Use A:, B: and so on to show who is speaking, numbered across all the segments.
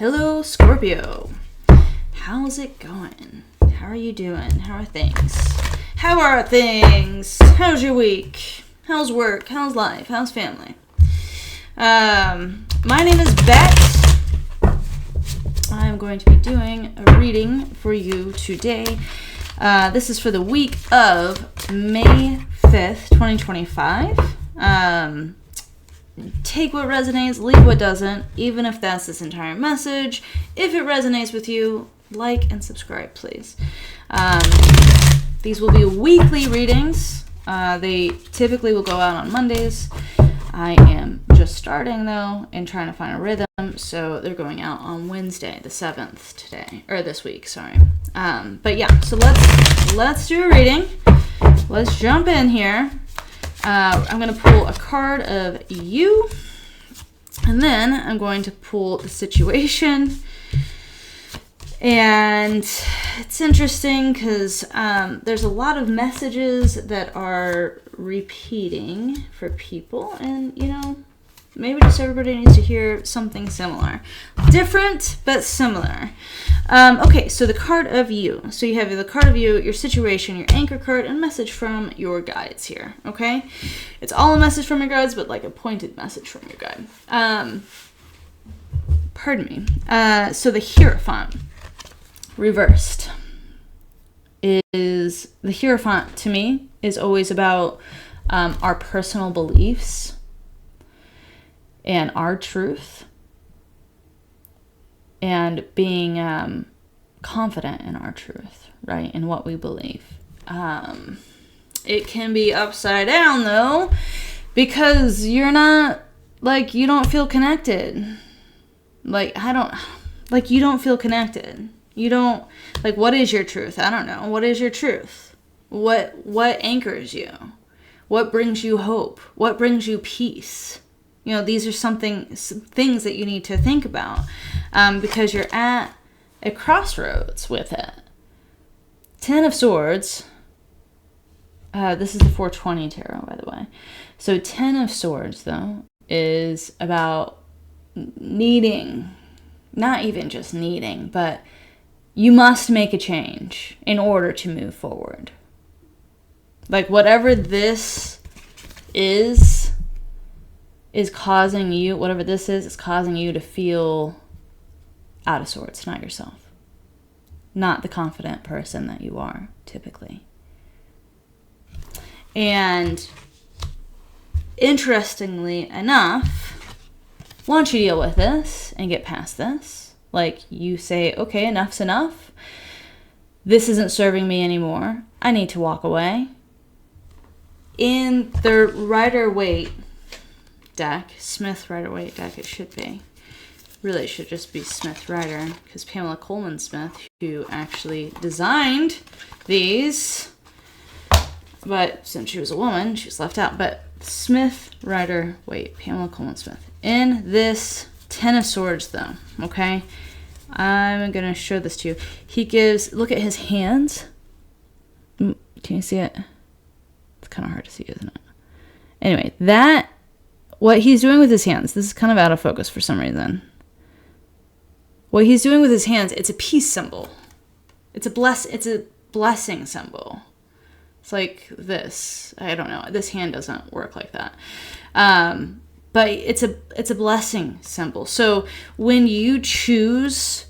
A: Hello, Scorpio. How's it going? How are you doing? How are things? How are things? How's your week? How's work? How's life? How's family? My name is Bet. I'm going to be doing a reading for you today. This is for the week of May 5th, 2025. Take what resonates, leave what doesn't, even if that's this entire message. If it resonates with you, like and subscribe, please. These will be weekly readings. They typically will go out on Mondays. I am just starting, though, and trying to find a rhythm, so they're going out on Wednesday, the 7th today, or this week, sorry. But yeah, so let's do a reading. Let's jump in here. I'm going to pull a card of you, and then I'm going to pull the situation. And it's interesting because there's a lot of messages that are repeating for people, and maybe just everybody needs to hear something similar. Different, but similar. Okay, so the card of you. So you have the card of you, your situation, your anchor card, and message from your guides here, okay? It's all a message from your guides, but like a pointed message from your guide. Pardon me. So the Hierophant, reversed, is the Hierophant to me is always about our personal beliefs and our truth, and being confident in our truth, right, in what we believe. It can be upside down, though, because you don't feel connected. You don't feel connected. You don't, what is your truth? I don't know. What is your truth? What anchors you? What brings you hope? What brings you peace? These are some things that you need to think about, because you're at a crossroads with it. 10 of Swords. This is the 420 tarot, by the way. So 10 of Swords, though, is about needing, not even just needing, but you must make a change in order to move forward. Whatever this is causing you, whatever this is causing you to feel out of sorts, not yourself. Not the confident person that you are, typically. And interestingly enough, once you deal with this and get past this, you say, okay, enough's enough. This isn't serving me anymore. I need to walk away. In the Rider-Waite deck, Smith Rider-Waite deck, it should be. Really, it should just be Smith Rider, because Pamela Coleman Smith, who actually designed these, but since she was a woman, she was left out. But Smith Rider-Waite, Pamela Coleman Smith. In this 10 of Swords, though, okay? I'm going to show this to you. He gives, look at his hands. Can you see it? It's kind of hard to see, isn't it? Anyway, what he's doing with his hands, this is kind of out of focus for some reason. What he's doing with his hands, it's a peace symbol. It's a blessing symbol. It's like this. I don't know. This hand doesn't work like that. But it's a blessing symbol. So when you choose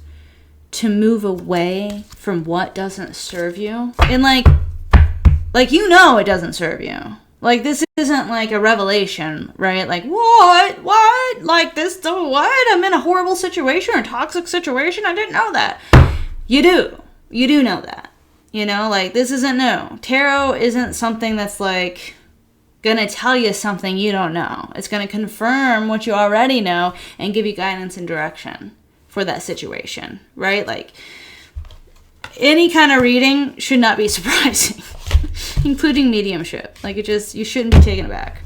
A: to move away from what doesn't serve you, and it doesn't serve you. This isn't a revelation, right? What? What? I'm in a horrible situation or a toxic situation? I didn't know that. You do. You do know that. This isn't new. Tarot isn't something that's gonna tell you something you don't know. It's gonna confirm what you already know and give you guidance and direction for that situation, right? Any kind of reading should not be surprising. Including mediumship. You shouldn't be taken aback.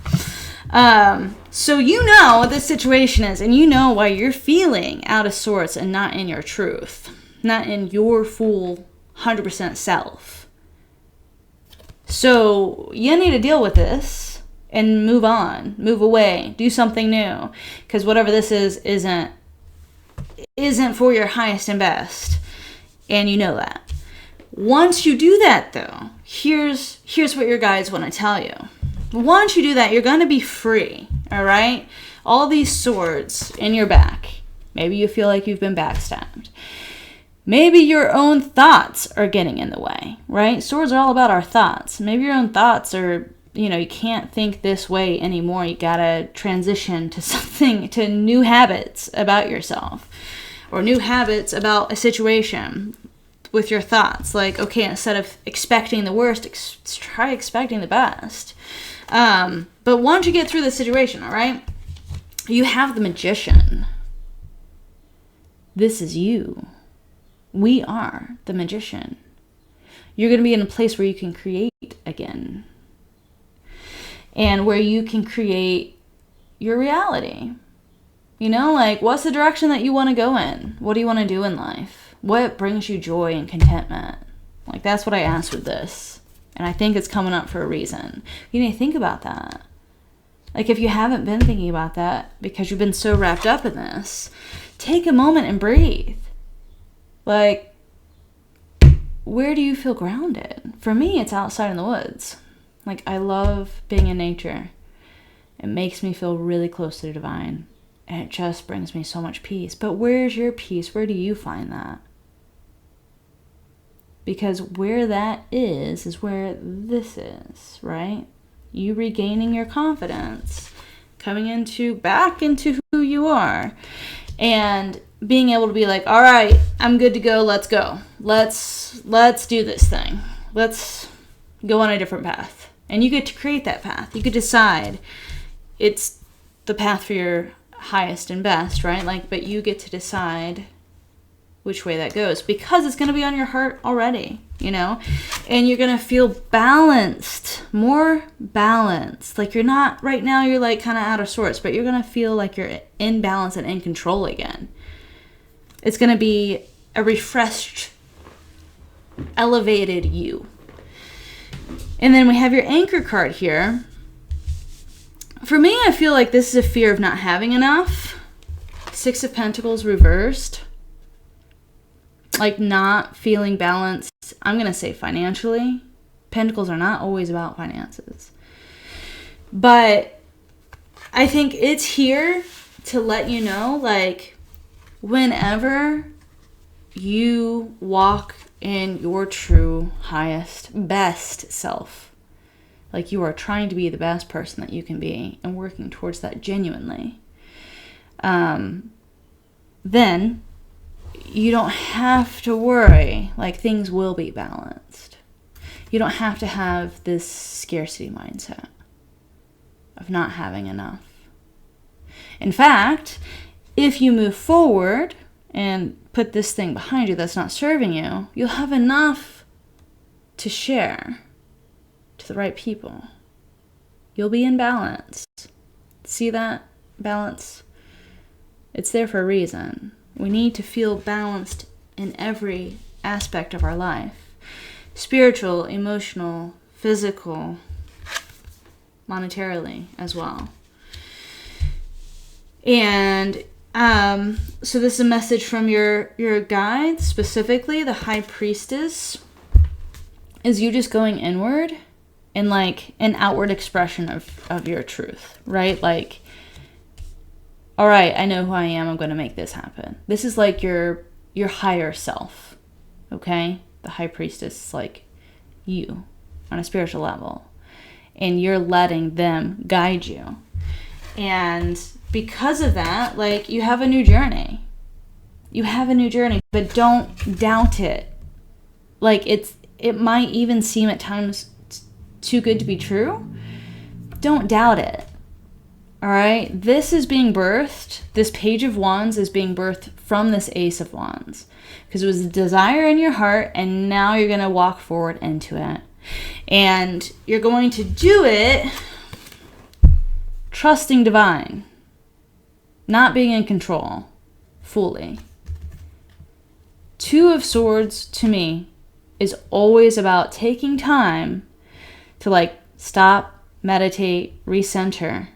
A: So what this situation is, and why you're feeling out of sorts and not in your truth. Not in your full 100% self. So you need to deal with this and move on, move away, do something new. Because whatever this is, isn't isn't for your highest and best. And you know that. Once you do that, though, here's what your guides want to tell you. Once you do that, you're going to be free, all right? All these swords in your back. Maybe you feel like you've been backstabbed. Maybe your own thoughts are getting in the way, right? Swords are all about our thoughts. Maybe your own thoughts are, you can't think this way anymore. You gotta transition to something, to new habits about yourself, or new habits about a situation with your thoughts. Like, okay, instead of expecting the worst, try expecting the best. But once you get through the situation, all right, you have the Magician. This is you. We are the Magician. You're going to be in a place where you can create again. And where you can create your reality. Like, what's the direction that you want to go in? What do you want to do in life? What brings you joy and contentment? Like, that's what I asked with this. And I think it's coming up for a reason. You need to think about that. Like, if you haven't been thinking about that because you've been so wrapped up in this, take a moment and breathe. Like, where do you feel grounded? For me, it's outside in the woods. Like, I love being in nature. It makes me feel really close to the divine. And it just brings me so much peace. But where's your peace? Where do you find that? Because where that is where this is, right? You regaining your confidence, coming back into who you are, and being able to be like, all right, I'm good to go. Let's go. Let's do this thing. Let's go on a different path. And you get to create that path. You could decide it's the path for your highest and best, right? Like, but you get to decide which way that goes, because it's going to be on your heart already, and you're going to feel balanced, more balanced. Like, you're not right now, you're like kind of out of sorts, but you're going to feel like you're in balance and in control again. It's going to be a refreshed, elevated you. And then we have your anchor card here. For me, I feel like this is a fear of not having enough. 6 of Pentacles reversed. Like, not feeling balanced. I'm going to say financially. Pentacles are not always about finances. But I think it's here to let you know, like, whenever you walk in your true, highest, best self, like, you are trying to be the best person that you can be and working towards that genuinely, then you don't have to worry. Like, things will be balanced. You don't have to have this scarcity mindset of not having enough. In fact, if you move forward and put this thing behind you that's not serving you, you'll have enough to share to the right people. You'll be in balance. See that balance? It's there for a reason. We need to feel balanced in every aspect of our life. Spiritual, emotional, physical, monetarily as well. And so this is a message from your guides, specifically the High Priestess. Is you just going inward and like an outward expression of your truth, right? Like, all right, I know who I am. I'm going to make this happen. This is like your higher self, okay? The High Priestess is like you on a spiritual level. And you're letting them guide you. And because of that, like, you have a new journey. You have a new journey, but don't doubt it. Like, it might even seem at times too good to be true. Don't doubt it. All right, this is being birthed. This Page of Wands is being birthed from this Ace of Wands, because it was a desire in your heart, and now you're going to walk forward into it. And you're going to do it trusting divine, not being in control fully. 2 of Swords, to me, is always about taking time to, like, stop, meditate, recenter,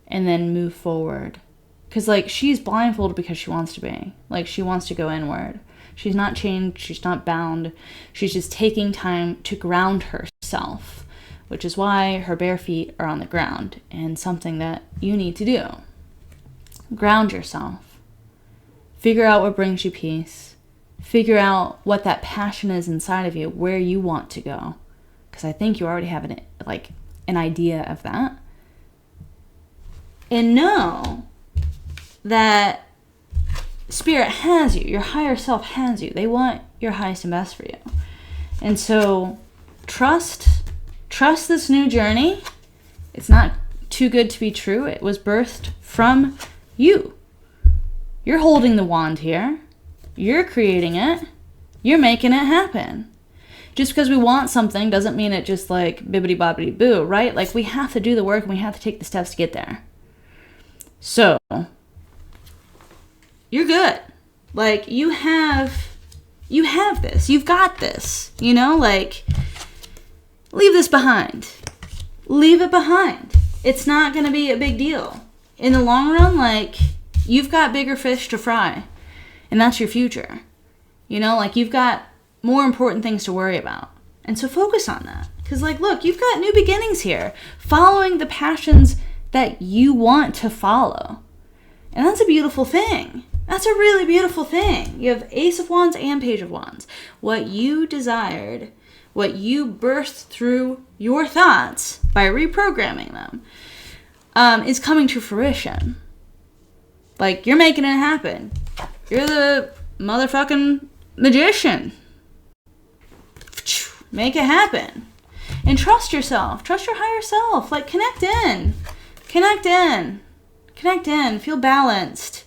A: and then move forward. Because, like, she's blindfolded because she wants to be. Like, she wants to go inward. She's not chained. She's not bound. She's just taking time to ground herself, which is why her bare feet are on the ground, and something that you need to do. Ground yourself. Figure out what brings you peace. Figure out what that passion is inside of you, where you want to go. Because I think you already have an idea of that. And know that Spirit has you. Your higher self has you. They want your highest and best for you. And so trust this new journey. It's not too good to be true. It was birthed from you. You're holding the wand here. You're creating it. You're making it happen. Just because we want something doesn't mean it just like bibbity bobbity boo, right? Like, we have to do the work and we have to take the steps to get there. So you're good. Like, you have this. You've got this. You know, like, leave this behind. Leave it behind. It's not going to be a big deal. In the long run, like, you've got bigger fish to fry. And that's your future. You know, like, you've got more important things to worry about. And so focus on that. Because, like, look, you've got new beginnings here. Following the passions that you want to follow. And that's a beautiful thing. That's a really beautiful thing. You have Ace of Wands and Page of Wands. What you desired, what you birthed through your thoughts by reprogramming them, is coming to fruition. Like, you're making it happen. You're the motherfucking magician. Make it happen. And trust yourself. Trust your higher self. Like, connect in. Connect in. Connect in. Feel balanced.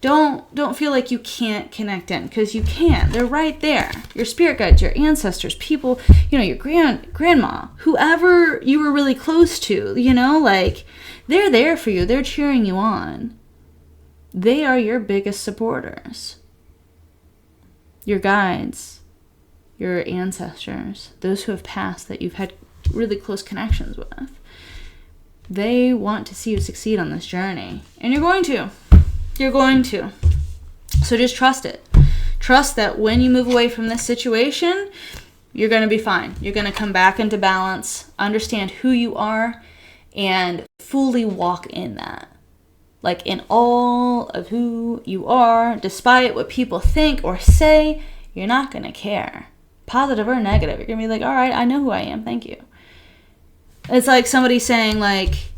A: Don't feel like you can't connect in, because you can. They're right there. Your spirit guides, your ancestors, people, you know, your grandma, whoever you were really close to, you know, like, they're there for you. They're cheering you on. They are your biggest supporters. Your guides, your ancestors, those who have passed that you've had really close connections with. They want to see you succeed on this journey. And you're going to. You're going to. So just trust it. Trust that when you move away from this situation, you're going to be fine. You're going to come back into balance, understand who you are, and fully walk in that. Like, in all of who you are, despite what people think or say, you're not going to care. Positive or negative. You're going to be like, all right, I know who I am. Thank you. It's like somebody saying, like,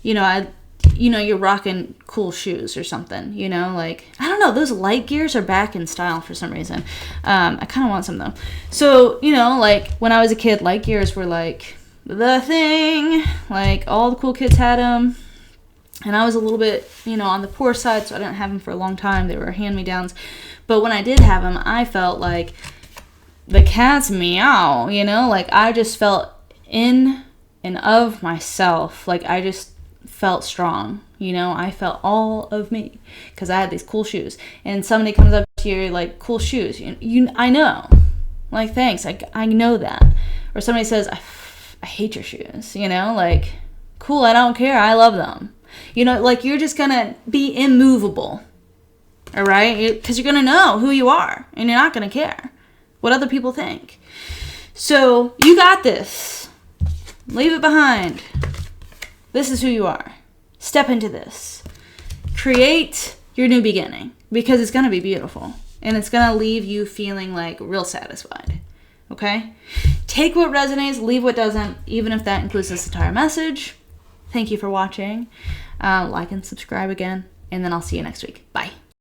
A: you're rocking cool shoes or something, you know, like, I don't know, those light gears are back in style for some reason. I kind of want some though. So, you know, like, when I was a kid, light gears were like the thing, like, all the cool kids had them. And I was a little bit, you know, on the poor side, so I didn't have them for a long time. They were hand-me-downs. But when I did have them, I felt like the cat's meow, you know? Like, I just felt in and of myself. Like, I just felt strong, you know? I felt all of me because I had these cool shoes. And somebody comes up to you, like, cool shoes. I know. Like, thanks. I know that. Or somebody says, I hate your shoes, you know? Like, cool, I don't care. I love them. You know, like, you're just going to be immovable, all right? Because you're going to know who you are, and you're not going to care what other people think. So you got this. Leave it behind. This is who you are. Step into this. Create your new beginning, because it's going to be beautiful, and it's going to leave you feeling, like, real satisfied, okay? Take what resonates, leave what doesn't, even if that includes this entire message. Thank you for watching. Like and subscribe again, and then I'll see you next week. Bye.